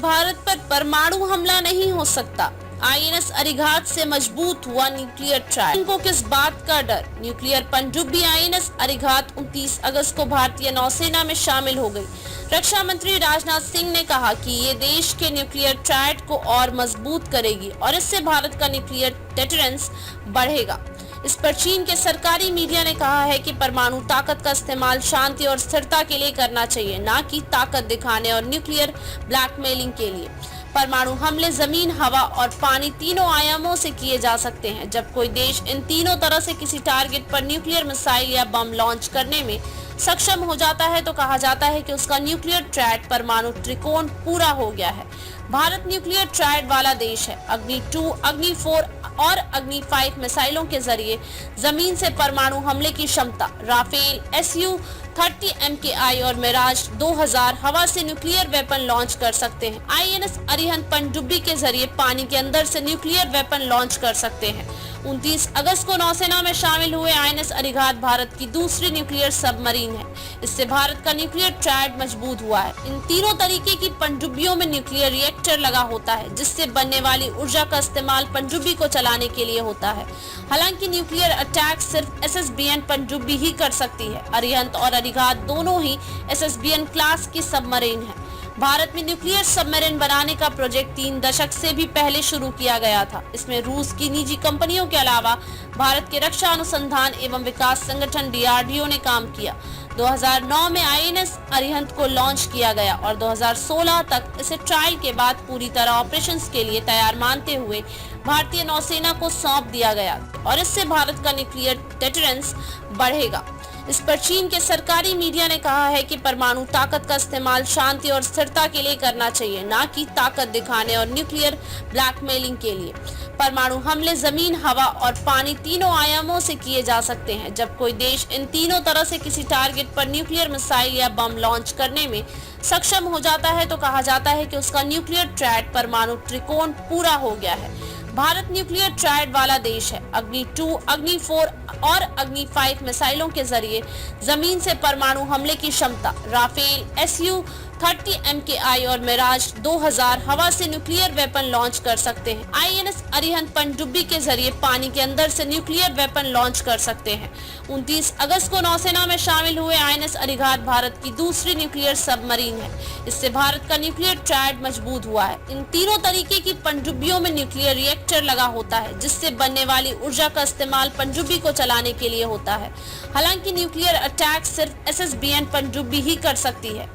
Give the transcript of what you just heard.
भारत पर परमाणु हमला नहीं हो सकता। आईएनएस अरिहंत से मजबूत हुआ न्यूक्लियर ट्रायल। इनको किस बात का डर? न्यूक्लियर पनडुब्बी आईएनएस अरिहंत 29 अगस्त को भारतीय नौसेना में शामिल हो गई। रक्षा मंत्री राजनाथ सिंह ने कहा कि ये देश के न्यूक्लियर ट्रायड को और मजबूत करेगी और इससे भारत का न्यूक्लियर डेटरेंस बढ़ेगा। इस पर चीन के सरकारी मीडिया ने कहा है कि परमाणु ताकत का इस्तेमाल शांति और स्थिरता के लिए करना चाहिए, न कि ताकत दिखाने और न्यूक्लियर ब्लैकमेलिंग के लिए। परमाणु हमले जमीन, हवा और पानी तीनों आयामों से किए जा सकते हैं। जब कोई देश इन तीनों तरह से किसी टारगेट पर न्यूक्लियर मिसाइल या बम लॉन्च करने में सक्षम हो जाता है तो कहा जाता है कि उसका न्यूक्लियर ट्रायड परमाणु त्रिकोण पूरा हो गया है। भारत न्यूक्लियर ट्रायड वाला देश है। अग्नि 2, अग्नि 4 और अग्नि 5 मिसाइलों के जरिए जमीन से परमाणु हमले की क्षमता, राफेल Su-30 MKI और मिराज 2000 हवा से न्यूक्लियर वेपन लॉन्च कर सकते हैं। आईएनएस अरिहंत पनडुब्बी के जरिए पानी के अंदर से न्यूक्लियर वेपन लॉन्च कर सकते हैं। 29 अगस्त को नौसेना में शामिल हुए आईएनएस अरिहंत भारत की दूसरी न्यूक्लियर सबमरीन है। इससे भारत का न्यूक्लियर ट्रायड मजबूत हुआ है। इन तीनों तरीके की पनडुब्बियों में न्यूक्लियर रिएक्टर लगा होता है, जिससे बनने वाली ऊर्जा का इस्तेमाल पनडुब्बी को चलाने के लिए होता है। हालांकि न्यूक्लियर अटैक सिर्फ SSBN पनडुब्बी ही कर सकती है। अरिहंत और अरिहंत दोनों ही SSBN क्लास की सबमरीन है। भारत में न्यूक्लियर सबमरीन बनाने का प्रोजेक्ट 3 दशक से भी पहले शुरू किया गया था। इसमें रूस की निजी कंपनियों के अलावा भारत के रक्षा अनुसंधान एवं विकास संगठन DRDO ने काम किया। 2009 में आईएनएस अरिहंत को लॉन्च किया गया और 2016 तक इसे ट्रायल के बाद पूरी तरह ऑपरेशंस के लिए तैयार मानते हुए भारतीय नौसेना को सौंप दिया गया और इससे भारत का न्यूक्लियर डेटरेंस बढ़ेगा। इस पर चीन के सरकारी मीडिया ने कहा है कि परमाणु ताकत का इस्तेमाल शांति और स्थिरता के लिए करना चाहिए, न कि ताकत दिखाने और न्यूक्लियर ब्लैकमेलिंग के लिए। परमाणु हमले जमीन, हवा और पानी तीनों आयामों से किए जा सकते हैं। जब कोई देश इन तीनों तरह से किसी टारगेट पर न्यूक्लियर मिसाइल या बम लॉन्च करने में सक्षम हो जाता है तो कहा जाता है कि उसका न्यूक्लियर ट्रायड परमाणु त्रिकोण पूरा हो गया है। भारत न्यूक्लियर ट्रायड वाला देश है। अग्नि 2, अग्नि 4 और अग्नि 5 मिसाइलों के जरिए जमीन से परमाणु हमले की क्षमता, राफेल Su-30 MKI और मिराज 2000 हवा से न्यूक्लियर वेपन लॉन्च कर सकते हैं। आईएनएस अरिहंत पनडुब्बी के जरिए पानी के अंदर से न्यूक्लियर वेपन लॉन्च कर सकते हैं। 29 अगस्त को नौसेना में शामिल हुए आईएनएस अरिहंत भारत की दूसरी न्यूक्लियर सबमरीन है। इससे भारत का न्यूक्लियर ट्रायड मजबूत हुआ है। इन तीनों तरीके की पनडुब्बियों में न्यूक्लियर रिएक्टर लगा होता है, जिससे बनने वाली ऊर्जा का इस्तेमाल पनडुब्बी को चलाने के लिए होता है। हालांकि न्यूक्लियर अटैक सिर्फ SSBN पनडुब्बी ही कर सकती है।